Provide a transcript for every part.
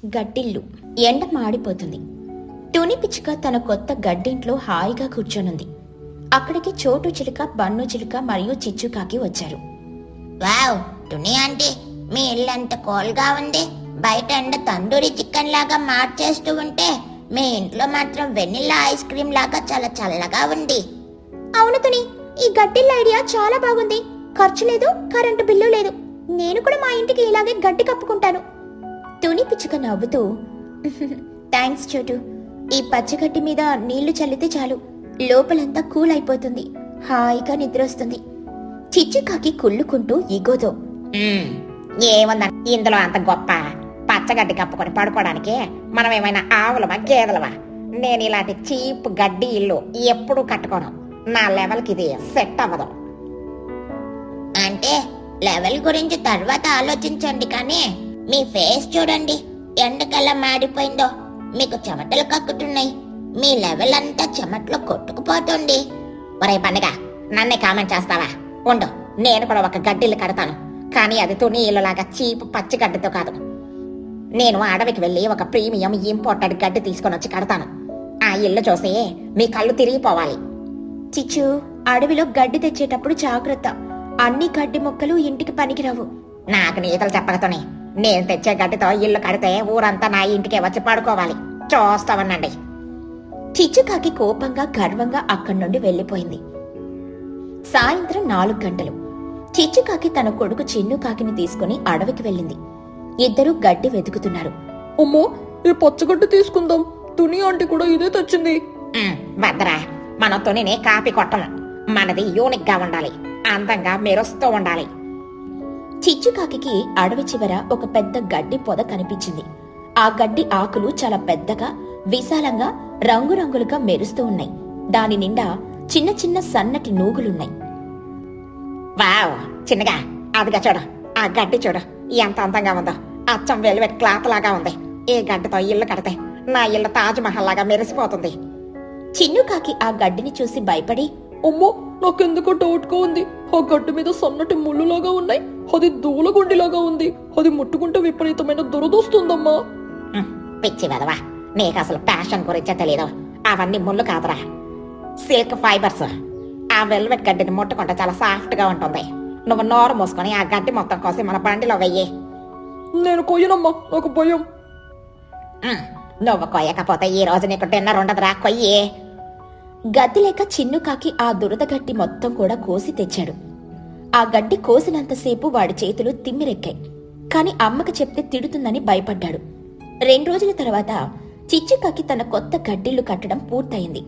గడ్డిల్లు. ఎండ మాడిపోతుంది. తుని పిచ్చుక తన కొత్త గడ్డింట్లో హాయిగా కూర్చొనుంది. అక్కడికి చోటు చిలుక, బన్ను చిలుక మరియు చిచ్చుకాకి వచ్చారు. వావ్, టుని ఆంటీ, మీ ఇల్లు ఎంత కూల్గా ఉంది. బయట ఎండ తందూరి చికెన్ లాగా మార్చేస్తూ ఉంటే మీ ఇంట్లో మాత్రం వెనిల్లా ఐస్ క్రీమ్ లాగా చాలా చల్లగా ఉంది. అవును తుని, ఈ గడ్డిల్ల ఐడియా చాలా బాగుంది. ఖర్చు లేదు, కరెంటు బిల్లు లేదు. నేను కూడా మా ఇంటికి ఇలాగే గడ్డి కప్పుకుంటాను. తుని పిచ్చుక నవ్వుతూ, థ్యాంక్స్ చోటు. ఈ పచ్చగడ్డి మీద నీళ్లు చల్లితే చాలు, లోపలంతా కూల్ అయిపోతుంది, హాయిగా నిద్రొస్తుంది. చిచ్చుకాకి కుళ్ళుకుంటూ ఇగోదో, ఏముందా ఇందులో అంత గొప్ప? పచ్చగడ్డి కప్పుకొని పడుకోవడానికి మనం ఏమైనా ఆవులమా గేదెలవా? నేను ఇలాంటి చీప్ గడ్డి ఇల్లు ఎప్పుడూ కట్టుకోను. నా లెవెల్కి ఇది సెట్ అవ్వదు. అంటే లెవెల్ గురించి తర్వాత ఆలోచించండి, కానీ మీ ఫేస్ చూడండి, ఎండకల్లా మాడిపోయిందో. మీకు చెమటలు కక్కుతున్నాయి. మీ లెవెల్ అంతా చెమట్లో కొట్టుకుపోతుంది. ఒరే పండుగ, నన్నే కామెంట్ చేస్తావా? ఉండు, నేను కూడా ఒక గడ్డిల్లు కడతాను. కానీ అది తుని ఇల్లులాగా చీప్ పచ్చి గడ్డితో కాదు. నేను అడవికి వెళ్ళి ఒక ప్రీమియం ఇంపోర్టెడ్ గడ్డి తీసుకొని వచ్చి కడతాను. ఆ ఇల్లు చూసి మీ కళ్ళు తిరిగిపోవాలి. చిచ్చు, అడవిలో గడ్డి తెచ్చేటప్పుడు జాగ్రత్త. అన్ని గడ్డి మొక్కలు ఇంటికి పనికిరావు. నాకు నీతలు చెప్పకతోనే నేను తెచ్చే గడ్డితో ఇల్లు కడితే ఊరంతా నా ఇంటికే వచ్చి పడుకోవాలి. చూస్తామనండి. చిచ్చుకాకి కోపంగా గర్వంగా అక్కడి నుండి వెళ్ళిపోయింది. సాయంత్రం 4 గంటలు. చిచ్చుకాకి తన కొడుకు చిన్నుకాకిని తీసుకుని అడవికి వెళ్ళింది. ఇద్దరూ గడ్డి వెతుకుతున్నారు. అమ్మో, ఈ పచ్చగడ్డి తీసుకుందాం. తుని ఆంటీ కూడా ఇదే తెచ్చింది. భద్రా, మనం తునిని కాపీ కొట్టము. మనది యూనిక్ గా ఉండాలి, అందంగా మెరుస్తూ ఉండాలి. చిచ్చుకాకి అడవి చివర ఒక పెద్ద గడ్డి పొద కనిపించింది. ఆ గడ్డి ఆకులు చాలా పెద్దగా, విశాలంగా, రంగురంగులుగా మెరుస్తూ ఉన్నాయి. దాని నిండా చిన్న చిన్న సన్నటి నూగులున్నాయి. వావ్, చిన్నగా అదిగా చూడు, ఆ గడ్డి చూడు ఎంత అందంగా ఉందో. అచ్చం వెల్వెట్ క్లాత్ లాగా ఉంది. ఈ గడ్డితో ఇల్లు కడితే నా ఇల్లు తాజ్ మహల్ లాగా మెరిసిపోతుంది. చిన్నుకాకి ఆ గడ్డిని చూసి భయపడి, అమ్మో, నాకెందుకో డౌట్గా ఉంది. ఆ గడ్డి మీద సన్నటి ముళ్ళులాగా ఉన్నాయి. అది దూలగుండిలాగా ఉంది. అది ముట్టుకుంటే విపరీతమైన దురదొస్తుందమ్మా. పిచ్చి వెదవా, నీకు అసలు ప్యాషన్ గురించే తెలీదు. అవన్నీ ముళ్ళు కాదురా, సిల్క్ ఫైబర్స్. ఆ వెల్వెట్ గడ్డిని ముట్టుకుంటే చాలా సాఫ్ట్ గా ఉంటుంది. నువ్వు నోరు మూసుకొని ఆ గడ్డి మొత్తం కోసి మన బండిలో వెయ్యి. నేను కొయ్యనమ్మా, నాకు భయం. నువ్వు కొయ్యకపోతే ఈ రోజు నీకు డిన్నర్ ఉండదురా, కొయ్యి. గతి లేక చిన్నుకాకి ఆ దురద గడ్డి మొత్తం కూడా కోసి తెచ్చాడు. ఆ గడ్డి కోసినంతసేపు వాడి చేతులు తిమ్మిరెక్కాయి. కాని అమ్మకు చెప్తే తిడుతుందని భయపడ్డాడు. 2 రోజుల తర్వాత చిచ్చుకాకి తన కొత్త గడ్డిల్లు కట్టడం పూర్తయింది.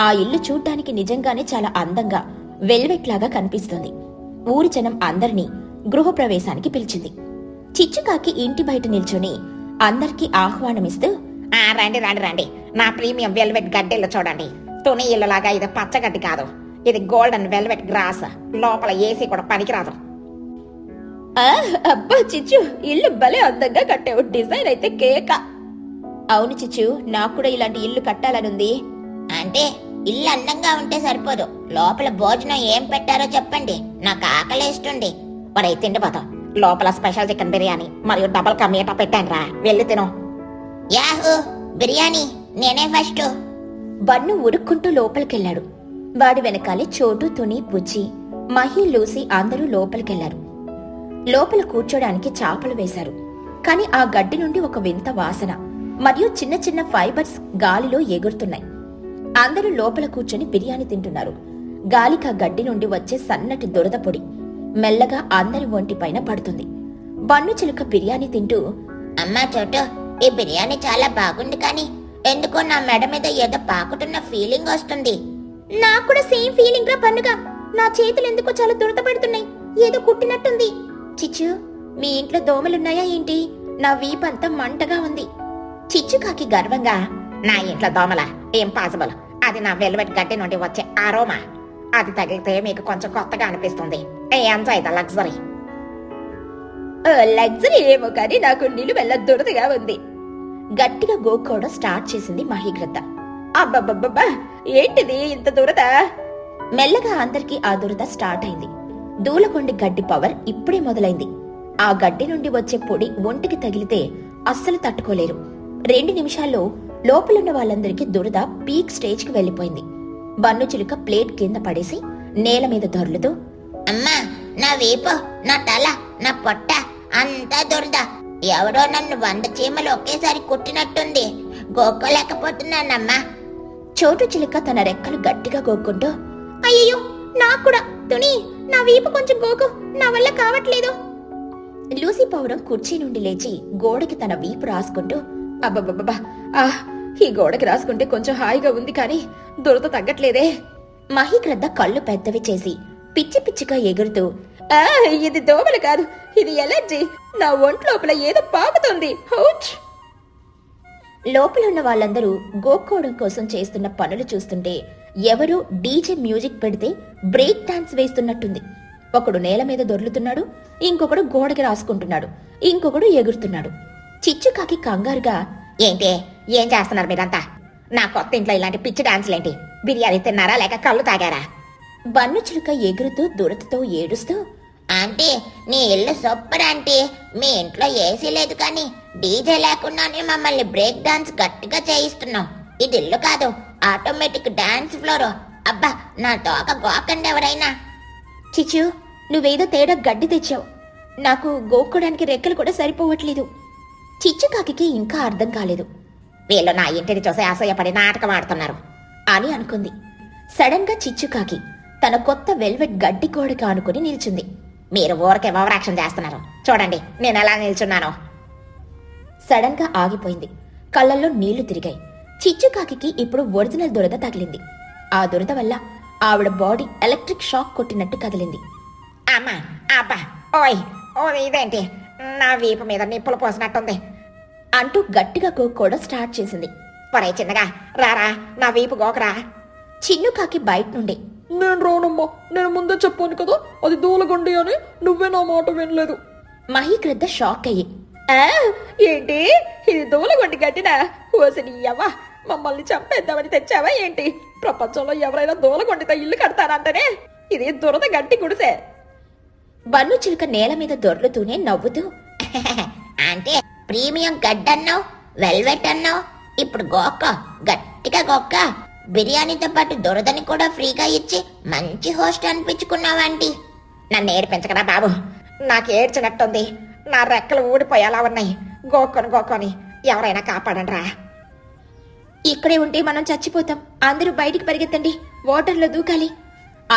ఆ ఇల్లు చూడ్డానికి నిజంగానే చాలా అందంగా, వెల్వెట్ లాగా కనిపిస్తుంది. ఊరి జనం అందరినీ గృహప్రవేశానికి పిలిచింది. చిచ్చుకాకి ఇంటి బయట నిల్చుని అందరికీ ఆహ్వానమిస్తూ, రండి రండి రండి, నా ప్రీమియం వెల్వెట్ గడ్డిల్లు చూడండి. తుని ఇల్లులాగా ఇది పచ్చగడ్డి కాదు, ఇది గోల్డెన్ వెల్వెట్ గ్రాస్. లోపల ఏసీ కూడా పనికిరాదు. అబ్బా చిచ్చు, ఇల్లు భలే అందంగా కట్టావు. డిజైన్ అయితే కేక. అవును చిచ్చు, నాకు కూడా ఇలాంటి ఇల్లు కట్టాలనుంది. అంటే ఇల్లు అందంగా ఉంటే సరిపోదు, లోపల భోజనం ఏం పెట్టారో చెప్పండి, నాకు ఆకలేస్తుంది. ఒరే తిండిపోతాం, లోపల స్పెషల్ చికెన్ బిర్యానీ మరియు డబల్ కా మీటా పెట్టాను రా, వెళ్ళి తిను. యాహూ, బిర్యానీ నేనే ఫస్ట్. బన్ను ఉరుక్కుంటూ లోపలికెళ్లాడు. వాడి వెనకాలే చోటు, తుని, బుజ్జి, మహి, లూసి అందరూ లోపలికెళ్లారు. లోపల కూర్చోడానికి చాపలు వేశారు. కాని ఆ గడ్డి నుండి ఒక వింత వాసన మరియు చిన్న చిన్న ఫైబర్స్ గాలిలో ఎగురుతున్నాయి. అందరూ లోపల కూర్చొని బిర్యానీ తింటున్నారు. గాలికి ఆ గడ్డి నుండి వచ్చే సన్నటి దురద పొడి మెల్లగా అందరి ఒంటిపైన పడుతుంది. బన్ను చిలుక బిర్యానీ తింటూ, అమ్మా చోటు, ఈ బిర్యానీ చాలా బాగుంది, కానీ ఎందుకో నా మెడ మీద ఏదో పాకుతున్న ఫీలింగ్ వస్తుంది. నాకు కూడా సేమ్ ఫీలింగ్ రా బన్నుగా. నా చేతులు ఎందుకో చాలా దురద పెడుతున్నాయి, ఏదో కుట్టినట్టుంది. చిచ్చు, మీ ఇంట్లో దోమలున్నాయా ఏంటి? నా వీపంతా మంటగా ఉంది. చిచ్చుకాకి గర్వంగా, నా ఇంట్లో దోమల ఇంపాసిబుల్. అది నా వెల్వెట్ గడ్డి నుండి వచ్చే ఆరోమా. అది తగిలితే మీకు కొంచెం కొత్తగా అనిపిస్తుంది. Enjoy the luxury. లగ్జరీ ఏమో కానీ నాకు నిలువెల్ల దురదగా ఉంది. గట్టిగా గోక్కోవడం స్టార్ట్ చేసింది మహిగ్రద్ద. అబ్బబ్బబ్బబ్బా, ఏంటిది ఇంత దురద? మెల్లగా అందరికీ ఆ దురద స్టార్ట్ అయింది. దూలకొండి గడ్డి పవర్ ఇప్పుడే మొదలైంది. ఆ గడ్డి నుండి వచ్చే పొడి ఒంటికి తగిలితే అస్సలు తట్టుకోలేరు. 2 నిమిషాల్లో లోపలున్న వాళ్ళందరికీ దురద పీక్ స్టేజ్కి వెళ్లిపోయింది. బన్ను చిలుక ప్లేట్ కింద పడేసి నేల మీద దొర్లుతూ, అమ్మా, నా వీపు, నా తల, నా పొట్ట అంతా దురద. ఎవరో నన్ను 100 చీమలు ఒకేసారి కుట్టినట్టుంది. గోక్కోలేకపోతున్నానమ్మా. చోటు చిలుక తన రెక్కలు గట్టిగా గోక్కుంటూ, అయ్యో నాకు కూడా తుని, నా వీపు కొంచెం గోకు, నా వల్ల కావట్లేదు. లూసీ పౌరం కుర్చీ నుండి లేచి గోడకి తన వీపు రాసుకుంటూ, అబ్బబ్బబ్బా, ఈ గోడకి రాసుకుంటే కొంచెం హాయిగా ఉంది కానీ దురద తగ్గట్లేదే. మహిగ్రద్ద కళ్ళు పెద్దవి చేసి పిచ్చి పిచ్చిగా ఎగురుతూ, ఇది దోమలు కాదు, ఇది ఎలర్జీ, నా ఒంట్లోపల ఏదో పాకుతుంది. లోపలున్న వాళ్ళందరూ గోక్కోవడం కోసం చేస్తున్న పనులు చూస్తుంటే ఎవరో డీజే మ్యూజిక్ పెడితే బ్రేక్ డాన్స్ వేస్తున్నట్టుంది. ఒకడు నేల మీద దొర్లుతున్నాడు, ఇంకొకడు గోడకి రాసుకుంటున్నాడు, ఇంకొకడు ఎగురుతున్నాడు. చిచ్చుకాకి కంగారుగా, ఏంటి, ఏం చేస్తున్నారు మీరంతా? నా కొత్త ఇంట్లో ఇలాంటి పిచ్చి డాన్సులేంటి? బిర్యానీ తిన్నారా లేక కళ్ళు తాగారా? బన్ను చిలుక ఎగురుతూ దురదతో ఏడుస్తూ, ఆంటీ, నీ ఇల్లు సూపర్ ఆంటీ. మీ ఇంట్లో ఏసీ లేదు కానీ డీజే లేకుండానే మమ్మల్ని బ్రేక్ డాన్స్ గట్టిగా చేయిస్తున్నాం. ఇది ఇల్లు కాదు, ఆటోమేటిక్ డాన్స్ ఫ్లోర్. అబ్బా, నా తోక గోకండి ఎవరైనా. చిచ్చు, నువ్వేదో తేడా గడ్డి తెచ్చావు, నాకు గోక్కోడానికి రెక్కలు కూడా సరిపోవట్లేదు. చిచ్చుకాకి ఇంకా అర్థం కాలేదు. వీళ్ళు నా ఇంటిని చూసి అసూయపడి నాటకం ఆడుతున్నారు అని అనుకుంది. సడన్ గా చిచ్చుకాకి తన కొత్త వెల్వెట్ గడ్డి గోడకి ఆనుకుని నిల్చుంది. మీరు ఊరికే ఓవరాక్షన్ చేస్తున్నారు. చూడండి నేను ఎలా నిల్చున్నానో. సడన్ గా ఆగిపోయింది. కళ్ళల్లో నీళ్లు తిరిగాయి. చిచ్చుకాకి ఇప్పుడు ఒరిజినల్ దురద తగిలింది. ఆ దురద వల్ల ఆవిడ బాడీ ఎలక్ట్రిక్ షాక్ కొట్టినట్టు కదిలింది. అమ్మా, అబ్బా, ఓయ్ ఓ, ఇదేంటి, నా వీపు మీద నిప్పులు పోసినట్టుంది అంటూ గట్టిగా గోక్కోవడం స్టార్ట్ చేసింది. పొరే చిన్నగా రారా, నా వీపు గోకరా. చిన్నుకాకి బయట నుండి, నేను రానమ్మా, నేను ముందే చెప్పాను కదా అది దూలగొండి అని, నువ్వే నా మాట వినలేదు. మహిగ్రద్ద షాక్ అయ్యి, ఏంటి ఇది దూలగొండి గట్టినా? ఓసినీయవ్వా, మమ్మల్ని చంపేద్దామని తెచ్చావా ఏంటి? ప్రపంచంలో ఎవరైనా దూలగొండితో ఇల్లు కడతారంటేనే ఇది దురద గట్టి గుడిసే. బన్ను చిలుక నేల మీద దొర్లుతూనే నవ్వుతూ, అంటే ప్రీమియం గడ్డన్నావు, వెల్వెట్ అన్నావు, ఇప్పుడు గోక్క, గట్టిగా గోక్క. బిర్యానీతో పాటు దురదని కూడా ఫ్రీగా ఇచ్చి మంచి హోస్ట్ అనిపించుకున్నావాంటి. నన్ను ఏడిపించకరా బాబు, నాకు ఏడ్చినట్టుంది. నా రెక్కలు ఊడిపోయేలా ఉన్నాయి. గోక్కొని ఎవరైనా కాపాడండి రా. ఇక్కడే ఉంటే మనం చచ్చిపోతాం. అందరూ బయటికి పరిగెత్తండి, వాటర్లో దూకాలి.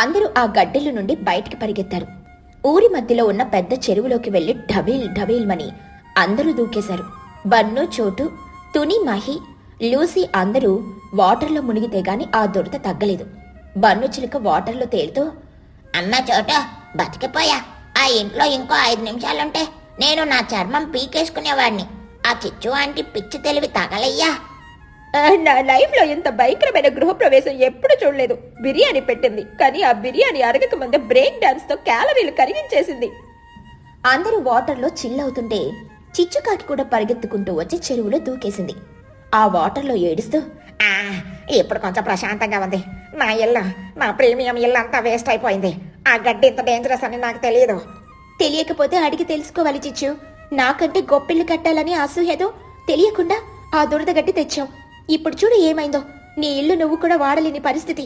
అందరూ ఆ గడ్డెల నుండి బయటికి పరిగెత్తారు. ఊరి మధ్యలో ఉన్న పెద్ద చెరువులోకి వెళ్లి ఢబీల్ ఢబీల్ మని అందరూ దూకేశారు. బన్ను, చోటు, తుని, మహి, లూసీ అందరూ వాటర్లో మునిగితే గాని ఆ దురద తగ్గలేదు. బన్ను చిలుక వాటర్లో తేలుతూ, అమ్మ చోటు, బతికిపోయా. ఆ ఇంట్లో ఇంకో 5 నిమిషాలుంటే నేను నా చర్మం పీకేసుకునేవాడిని. ఆ చిచ్చు ఆంటీ పిచ్చి తెలివి తగలయ్యా. నా లైఫ్ లో ఇంత భయంకరమైన గృహప్రవేశం ఎప్పుడు చూడలేదు. బిర్యానీ పెట్టింది, కానీ ఆ బిర్యానీ అరగక ముందే బ్రేక్ డాన్స్ తో క్యాలరీలు కరిగించేసింది. అందరూ వాటర్లో చిల్లవుతుంటే చిచ్చుకాకి కూడా పరిగెత్తుకుంటూ వచ్చి చెరువులో దూకేసింది. ఆ వాటర్లో ఏడుస్తూ, ఇప్పుడు కొంచెం ప్రశాంతంగా ఉంది. నా ఇల్లు, నా ప్రీమియం ఇల్లు అంతా వేస్ట్ అయిపోయింది. ఆ గడ్డి ఇంత డేంజరస్ అని నాకు తెలియదు. తెలియకపోతే అడిగి తెలుసుకోవాలి చిచ్చు. నాకంటే గొప్పిళ్ళు కట్టాలని అసూయతో తెలియకుండా ఆ దురద గడ్డి తెచ్చావు. ఇప్పుడు చూడు ఏమైందో. నీ ఇల్లు నువ్వు కూడా వాడలేని పరిస్థితి.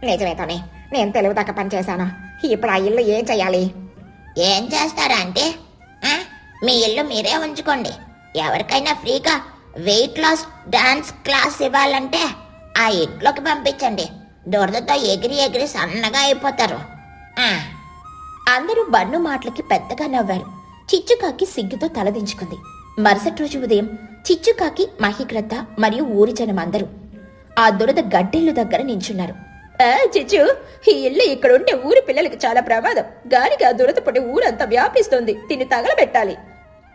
నిజమేతోనే, నేను తెలుగు దాకా పనిచేశాను. ఇప్పుడు ఆ ఇల్లు ఏం చెయ్యాలి? ఏం చేస్తారా అంటే, మీ ఇల్లు మీరే ఉంచుకోండి. ఎవరికైనా ఫ్రీగా వెయిట్ లాస్ డాన్స్ క్లాస్ ఇవ్వాలంటే ఆ ఇంట్లోకి పంపించండి. దురదతో ఎగిరి ఎగిరి సన్నగా అయిపోతారు. అందరూ బన్ను మాటలకి పెద్దగా నవ్వారు. చిచ్చుకాకి సిగ్గుతో తలదించుకుంది. మరుసటి రోజు ఉదయం చిచ్చుకాకి, మహిగ్రద్ద మరియు ఊరి జనం అందరూ ఆ దురద గడ్డిల్లు దగ్గర నించున్నారు. చిచ్చు, ఈ ఇల్లు ఇక్కడ ఉంటే ఊరి పిల్లలకి చాలా ప్రమాదం. గాలికి ఆ దురద పడి ఊరంతా వ్యాపిస్తుంది. దీన్ని తగలబెట్టాలి.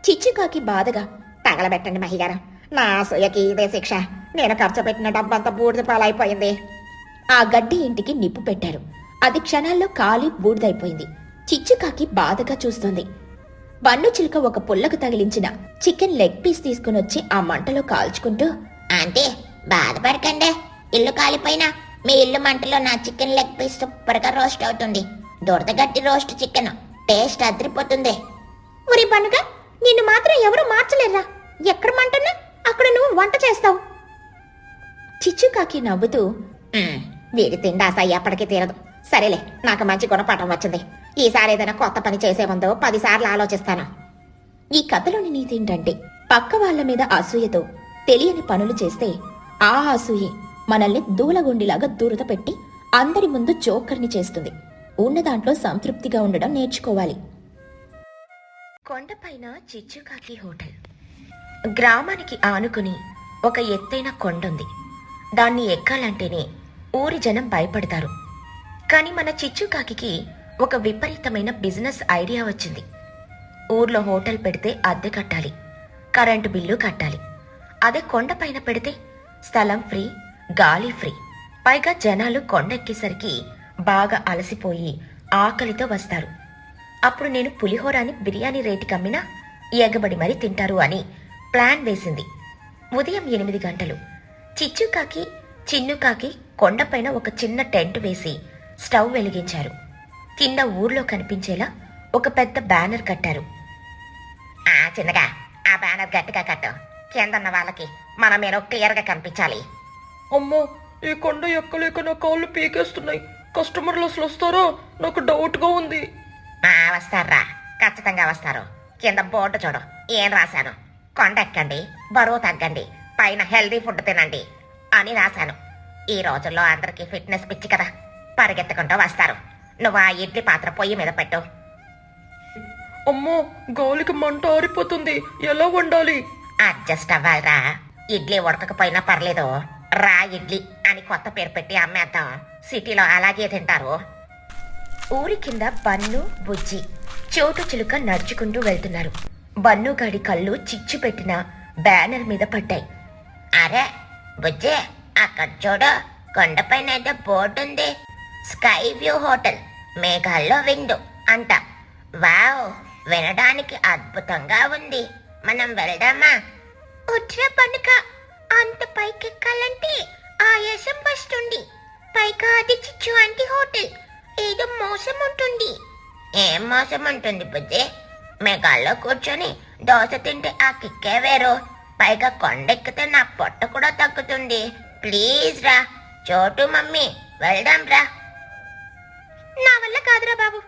చిచ్చుకాకి బాధగా, తగలబెట్టండి మహిగారు, నా అసూయకి ఇదే శిక్ష. నేను ఖర్చు పెట్టిన డబ్బంతా బూడిద పాలైపోయింది. ఆ గడ్డి ఇంటికి నిప్పు పెట్టారు. అది క్షణాల్లో కాలి బూడిదైపోయింది. చిచ్చుకాకి బాధగా చూస్తోంది. బన్ను చిలుక ఒక పుల్లకు తగిలించిన చికెన్ లెగ్ పీస్ తీసుకునొచ్చి ఆ మంటలో కాల్చుకుంటూ, అంటే బాధపడకండి, ఇల్లు కాలిపోయినా మీ ఇల్లు మంటలో నా చికెన్ లెగ్ పీస్ సూపర్గా రోస్ట్ అవుతుంది. దురదగట్టి రోస్ట్ చికెన్ టేస్ట్ అదిరిపోతుంది. ఒరే బన్నుగా, నిన్ను మాత్రం ఎవరు మార్చలేరా? ఎక్కడ మంటున్నా అక్కడ నువ్వు వంట చేస్తావు. చిచ్చుకాకి నవ్వుతూ వీడి తిండి అసహ్య ఎప్పటికీ తీరదు. సరేలే, నాకు మంచి గుణపాఠం వచ్చింది. ఈసారి ఏదైనా కొత్త పని చేసే ముందు 10 సార్లు ఆలోచిస్తాను. ఈ కథలోని నీతి ఏంటంటే పక్క వాళ్ళ మీద అసూయతో తెలియని పనులు చేస్తే ఆ అసూయే మనల్ని దూలగుండిలాగా దురద పెట్టి అందరి ముందు జోకర్ని చేస్తుంది. ఉన్న దాంట్లో సంతృప్తిగా ఉండడం నేర్చుకోవాలి. కొండపైన చిచ్చుకాకి హోటల్. గ్రామానికి ఆనుకుని ఒక ఎత్తైన కొండుంది. దాన్ని ఎక్కాలంటేనే ఊరి జనం భయపడతారు. కానీ మన చిచ్చుకాకి ఒక విపరీతమైన బిజినెస్ ఐడియా వచ్చింది. ఊర్లో హోటల్ పెడితే అద్దె కట్టాలి, కరెంటు బిల్లు కట్టాలి. అదే కొండపైన పెడితే స్థలం ఫ్రీ, గాలి ఫ్రీ. పైగా జనాలు కొండెక్కేసరికి బాగా అలసిపోయి ఆకలితో వస్తారు. అప్పుడు నేను పులిహోరాని బిర్యానీ రేటుకి అమ్మినా ఎగబడి మరీ తింటారు అని ప్లాన్ వేసింది. ఉదయం 8 గంటలు చిచ్చుకాకి, చిన్నుకాకి కొండపైన ఒక చిన్న టెంట్ వేసి స్టవ్ వెలిగించారు. కింద ఊర్లో కనిపించేలా ఒక పెద్ద బ్యానర్ కట్టారు. చిన్నగా ఆ బ్యానర్ గట్టిగా కట్టు. కిందన్న వాళ్ళకి మన మీద క్లియర్గా కనిపించాలి. అమ్మో, ఈ కొండ ఎక్కలేక నా కాళ్ళు పీకేస్తున్నాయి. కస్టమర్లు అసలు వస్తారో నాకు డౌట్గా ఉంది. వస్తారా? ఖచ్చితంగా వస్తారు. కింద బోర్డు చూడు, ఏం రాశాను? కొండ ఎక్కండి, బరువు తగ్గండి, పైన హెల్దీ ఫుడ్ తినండి అని రాశాను. ఈ రోజుల్లో అందరికీ ఫిట్నెస్ పిచ్చి కదా, పరిగెత్తుకుంటూ వస్తారు. నువ్వు ఆ ఇడ్లీ పాత్ర పొయ్యి మీద పెట్టు. అమ్మో, గాలికి మంట ఆరిపోతుంది. ఎలా వండాలి? అడ్జస్ట్ అవ్వాలిరా. ఇడ్లీ ఉడకకపోయినా పర్లేదు, రా ఇడ్లీ అని కొత్త పేరు పెట్టి అమ్మేద్దాం. సిటీలో అలాగే తింటారు. ఊరి కింద బన్ను, బుజ్జి, చోటు చిలుక నడుచుకుంటూ వెళ్తున్నారు. బన్నుగాడి కళ్ళు చిచ్చు పెట్టిన బ్యానర్ మీద పడ్డాయి. అరే బుజ్జే, అక్కడ చూడు, కొండపైన ఏదో బోర్డు ఉంది. స్కై వ్యూ హోటల్, మేఘాల్లో విందు అంట. వావ్, వినడానికి అద్భుతంగా ఉంది. మనం వెళ్దామా? ఉట్రా పనుక, అంత పైకెక్కాలంటే ఆయాసం వస్తుంది. పైగా అది చిచ్చు ఆంటీ హోటల్, ఏదో మోసం ఉంటుంది. ఏం మోసం ఉంటుంది బుజ్జి? మేఘాల్లో కూర్చొని దోశ తింటే ఆ కిక్కే వేరు. పైగా కొండెక్కితే నా పొట్ట కూడా తగ్గుతుంది. ప్లీజ్ రా చోటు మమ్మీ, వెళ్దాం రా. నా వల్ల కాదురా బాబు,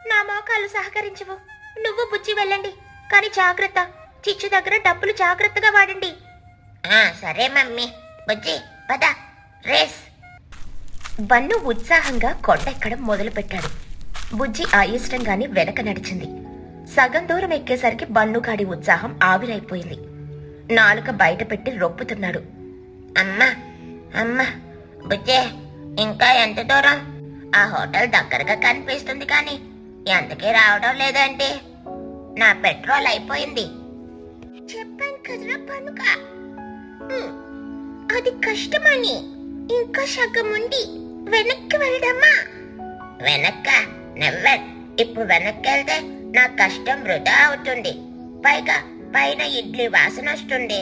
నా మోకాలు సహకరించవు. నువ్వు బుజ్జి వెళ్ళండి, కానీ జాగ్రత్త. చిచ్చు దగ్గర డబ్బులు జాగ్రత్తగా వాడండి. సరే మమ్మీ. బుజ్జి పద, రేస్. బన్ను ఉత్సాహంగా కొండెక్కడం మొదలుపెట్టాడు. బుజ్జి అయిష్టంగానే వెనక నడిచింది. సగం దూరం ఎక్కేసరికి బన్నుగాడి ఉత్సాహం ఆవిరైపోయింది. నాలుక బయట పెట్టి రొప్పుతున్నాడు. అమ్మా అమ్మా, బుజ్జే ఇంకా ఎంత దూరం? ఆ హోటల్ దగ్గరగా కనిపిస్తుంది కానీ ఎందుకే రావడం లేదంటే? నా పెట్రోల్ అయిపోయింది. చెప్పాను కదరా పనుక, అది కష్టమని. ఇంకా సగం ఉంది, వెనక్కి వెళ్దామా? వెనక్క? నెవ్వర్. ఇప్పుడు వెనక్కి వెళ్తే నా కష్టం వృధా అవుతుంది. పైగా పైన ఇడ్లీ వాసన వస్తుంది,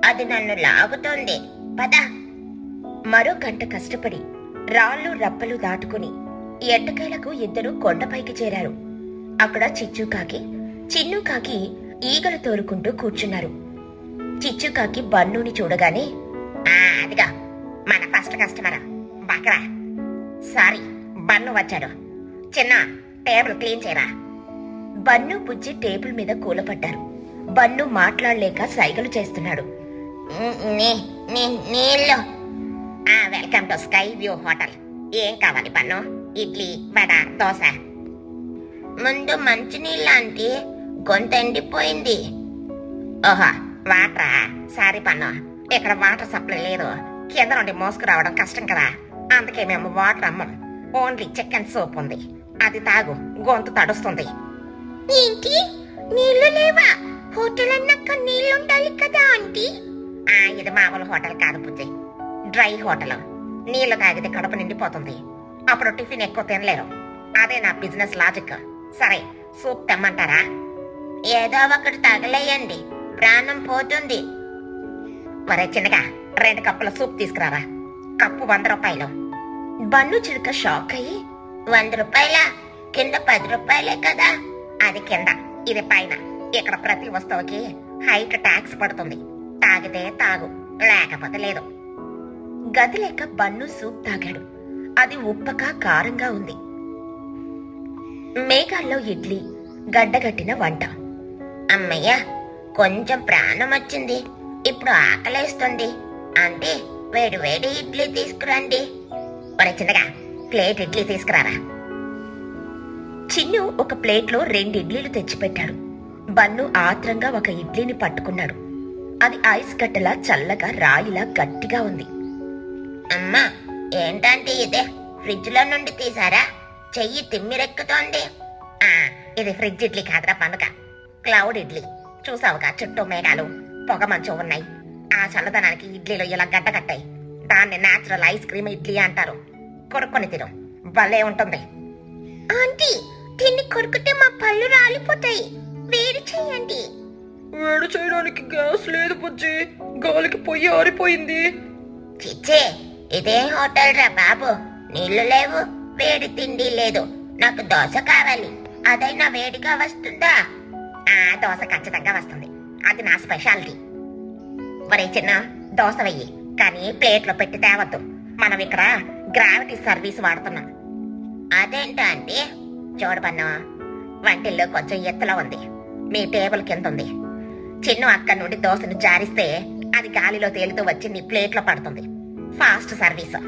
అది నన్ను లాగుతుంది. పద. మరో గంట కష్టపడి రాళ్ళు రప్పలు దాటుకుని ఎట్టకేలకు ఇద్దరు కొండపైకి చేరారు. అక్కడ చిచ్చుకాకి, చిన్నుకాకి ఈగలు తోలుకుంటూ కూర్చున్నారు. చిచ్చుకాకి బన్నుని చూడగానే, అదిగా మన first customer Bakra. Sorry, bun వచ్చాడు. చిన్న టేబుల్ క్లీన్ చేయరా. బన్ను బుజ్జి టేబుల్ మీద కూలపడ్డారు. బన్ను మాట్లాడలేక సైగలు చేస్తున్నాడు. నీళ్ళు. Welcome to sky view hotel. ఏం కావాలి బన్ను? ఇడ్లీ, వడ, దోశ. ముందు మంచినీళ్ళు అంటే గొంతు ఎండిపోయింది. ఓహో, వాటరా? సారీ బన్ను, ఇక్కడ వాటర్ సప్లై లేదు. కింద నుండి మోసుకురావడం కష్టం కదా, అందుకే మేము వాటర్ అమ్మం. ఓన్లీ చికెన్ సూప్ ఉంది, అది తాగు, గొంతు తడుస్తుంది. ఏంటి, నీళ్లు లేవా? హోటల్ అన్నాక నీళ్లు ఉండాలి కదా ఆంటీ. ఇది మామూలు హోటల్ కాదు బుజ్జి, డ్రై హోటల్. నీళ్లు తాగితే కడుపు నిండిపోతుంది, అప్పుడు టిఫిన్ ఎక్కువ తినలేరు. అదే నా బిజినెస్ లాజిక్. సరే, సూప్ తెమ్మంటారా? ఏదో ఒకటి తగలేయండి, ప్రాణం పోతుంది. మరే చిన్నగా 2 కప్పుల సూప్ తీసుకురారా. కప్పు 100 రూపాయలు. బన్ను చిలుక షాక్ అయ్యి, 100 రూపాయలా? కింద 10 రూపాయలే కదా. అది కింద, ఇది పైన. ఇక్కడ ప్రతి వస్తువుకి హైట్ ట్యాక్స్ పడుతుంది. తాగితే తాగు, లేకపోతే లేదు. గతి లేక బన్ను సూప్ తాగాడు. అది ఉప్పగా కారంగా ఉంది. మేఘాల్లో ఇడ్లీ, గడ్డగట్టిన వంట. అమ్మయ్య, కొంచెం ప్రాణం వచ్చింది. ఇప్పుడు ఆకలేస్తుంది. అంటే వేడి వేడి ఇడ్లీ తీసుకురండి. ఒరే చిన్నగా, ప్లేట్ ఇడ్లీ తీసుకురారా. చిన్ను ఒక ప్లేట్లో 2 ఇడ్లీలు తెచ్చిపెట్టాడు. బన్ను ఆత్రంగా ఒక ఇడ్లీని పట్టుకున్నాడు. అది ఐస్ గడ్డలా చల్లగా రాయిలా గట్టిగా ఉంది. అమ్మా, ఏంటంటే ఇదే ఫ్రిడ్జ్ లో నుండి తీసారా? చెయ్యి తిమ్మిరెక్కుతోంది. ఇది ఫ్రిడ్జ్ ఇడ్లీ కాదురా పండుగ, క్లౌడ్ ఇడ్లీ. చూసావుగా, చుట్టూ మేఘాలు, పొగ మంచు ఉన్నాయి. ఆ చల్లదనానికి ఇడ్లీలో ఇలా గడ్డ కట్టాయి. దాన్ని నేచురల్ ఐస్ క్రీమ్ ఇడ్లీ అంటారు. కొరుక్కొని తిను, భలే ఉంటుంది. ఆంటీ, దీన్ని కొరుకుతే మా పళ్ళు రాలిపోతాయి. వేడి చెయ్యండి. వేడి చేయడానికి గ్యాస్ లేదు బుజ్జి, గాలికి పొయ్యి ఆరిపోయింది. చిచ్చే, ఇదే హోటల్ రా బాబు. నీళ్లు లేవు, వేడి తిండి లేదు. నాకు దోశ కావాలి. అదైనా వేడిగా వస్తుందా? దోశ ఖచ్చితంగా వస్తుంది. అది నా స్పెషాలిటీ. మరి చిన్న దోశ వెయ్యి, కానీ ప్లేట్లో పెట్టి తేవద్దు. మనం ఇక్కడ గ్రావిటీ సర్వీస్ వాడుతున్నాం. అదేంటా అంటే? చూడబన్నా, వంటిల్లో కొంచెం ఎత్తులో ఉంది. మీ టేబుల్ కింద ఉంది. చిన్ను అక్కడి నుండి దోశను జారిస్తే అది గాలిలో తేలుతూ వచ్చి నీ ప్లేట్లో పడుతుంది. Fast service.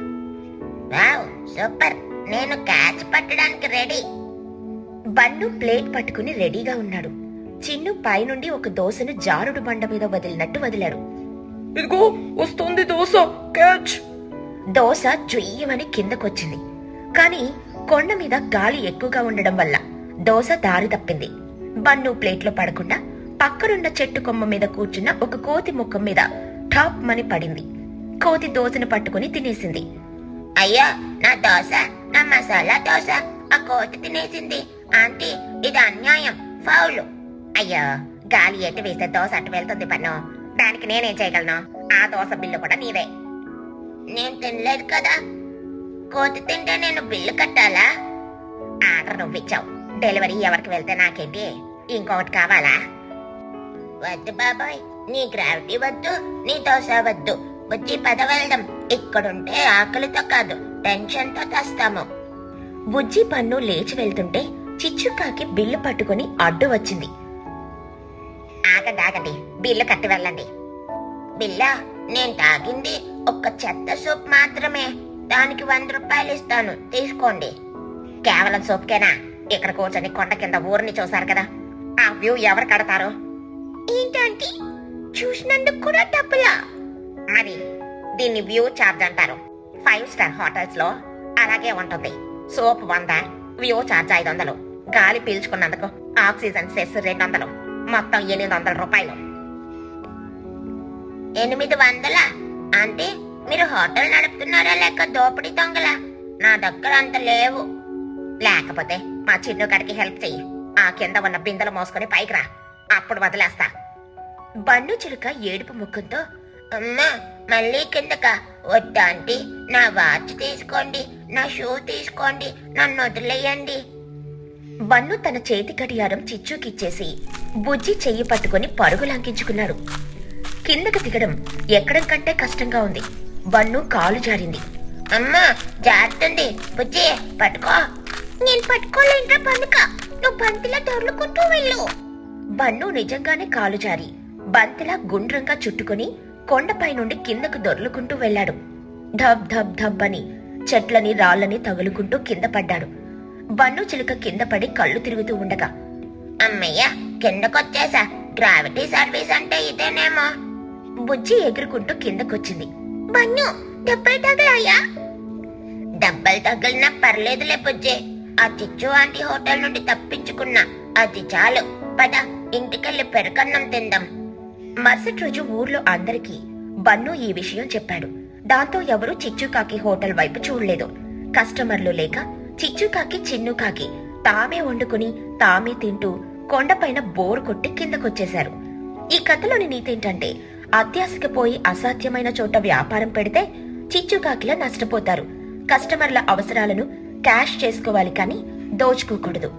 Wow, super. నేను క్యాచ్ పట్టడానికి రెడీ. బన్ను ప్లేట్ పట్టుకుని రెడీగా ఉన్నాడు. చిన్ను పైనుండి ఒక దోశను జారుడు బండ మీద వదిలినట్టు వదిలాడు. ఇదిగో వస్తుంది దోశ, క్యాచ్. దోశ జుయ్యమని కిందకొచ్చింది. కాని కొండ మీద గాలి ఎక్కువగా ఉండడం వల్ల దోశ దారి తప్పింది. బన్ను ప్లేట్లో పడకుండా పక్కనున్న చెట్టు కొమ్మ మీద కూర్చున్న ఒక కోతి ముఖం మీద ఠాప్ మని పడింది. కోతి దోశను పట్టుకుని తినేసింది. అయ్యో, నా దోశ, నా మసాలా దోశ ఆ కోతి తినేసింది. ఆంటీ, ఇది అన్యాయం, ఫౌలు. అయ్యో, గాలి ఎటు వేస్తే దోశ అటు వెళ్తుంది పన్ను. దానికి నేనేం చేయగలను? ఆ దోశ బిల్లు కూడా నీదే. నేను తినలేదు కదా. కోతి తింటే నేను బిల్లు కట్టాలా? ఆర్డర్ నువ్విచ్చావు, డెలివరీ ఎవరికి వెళ్తే నాకేంటి? ఇంకొకటి కావాలా? వద్దు బాబాయ్, నీ గ్రావిటీ వద్దు, నీ దోశ వద్దు. బుజ్జి, పద వెళ్దాం. ఇక్కడుంటే ఆకలితో కాదు, టెన్షన్ తో తెస్తాము. బుజ్జి పన్ను లేచి వెళ్తుంటే చిచ్చుకాకి బిల్లు పట్టుకుని అడ్డు వచ్చింది. ఆగండి, బిల్లు కట్టి వెళ్ళండి. బిల్లా, నేను తాగింది ఒక్క చెత్త సూప్ మాత్రమే. దానికి 100 రూపాయలు ఇస్తాను, తీసుకోండి. కేవలం సూప్కేనా? ఇక్కడ కూర్చొని కొండ కింద ఊరిని చూశారు కదా, ఆ వ్యూ ఎవరు కడతారు? ఏంటంటే, చూసినందుకు కూడా డబ్బులా? మరి దీన్ని వ్యూ చార్జ్ అంటారు. 5 స్టార్ హోటల్స్ లో అలాగే ఉంటుంది. సోప్ 100, వ్యూ చార్జ్ 500, గాలి పీల్చుకున్నందుకు ఆక్సిజన్ సెస్ 200, మొత్తం 800 రూపాయలు. 800? అంటే మీరు హోటల్ నడుపుతున్నారా లేక దోపిడీ దొంగలా? నా దగ్గర అంత లేవు. లేకపోతే మా చిన్ను గడికి హెల్ప్ చెయ్యి. ఆ కింద ఉన్న బిందెలు మోసుకొని పైకి రా, అప్పుడు వదిలేస్తా. బండు చిలుక ఏడుపు ముఖంతో, అమ్మా, మళ్ళీ కిందకా? వద్దా ఆంటీ, నా వాచ్ తీసుకోండి, నా షూ తీసుకోండి, నన్ను వదిలేయండి. బన్ను తన చేతి గడియారం చిచ్చుకిచ్చేసి బుజ్జి చెయ్యి పట్టుకుని పరుగు లంకించుకున్నాడు. కిందకు దిగడం ఎక్కడం కంటే కష్టంగా ఉంది. బన్ను కాలు జారింది. అమ్మా, జారుతుంది. బుజ్జి, పట్టుకో. నేను పట్టుకోలేంట్రా పండుక, నువ్వు బంతిలా దొర్లుకుంటూ వెళ్ళు. బన్ను నిజంగానే కాలు జారి బంతిలా గుండ్రంగా చుట్టుకుని కొండపై నుండి కిందకు దొర్లుకుంటూ వెళ్లాడు. ధబ్ ధబ్ ధబ్ అని చెట్లని రాళ్లని తగులుకుంటూ కింద పడ్డాడు. బన్ను చిలుక కింద పడి కళ్ళు తిరుగుతూ ఉండగా, అమ్మయ్య, కిందకొచ్చేసా. గ్రావిటీ సర్వీస్ అంటే ఇదేనేమో. బుజ్జి ఎగురుకుంటూ కిందకొచ్చింది. బన్ను, దెబ్బలు తగిలాయా? దెబ్బలు తగిలినా పర్లేదులే బుజ్జి. ఆ చిచ్చు ఆంటీ హోటల్ నుండి తప్పించుకున్నా, అది చాలు. పద, ఇంటికెళ్ళి పెరుగన్నం తిందాం. మరుసటి రోజు ఊర్లో అందరికీ బన్ను ఈ విషయం చెప్పాడు. దాంతో ఎవరూ చిచ్చుకాకి హోటల్ వైపు చూడలేదు. కస్టమర్లు లేక చిచ్చుకాకి చిన్నుకాకి తామే వండుకుని తామే తింటూ కొండపైన బోరు కొట్టి కిందకొచ్చేశారు. ఈ కథలోని నీతేంటంటే, అత్యాశకి పోయి అసాధ్యమైన చోట వ్యాపారం పెడితే చిచ్చుకాకిలా నష్టపోతారు. కస్టమర్ల అవసరాలను క్యాష్ చేసుకోవాలి కానీ దోచుకోకూడదు.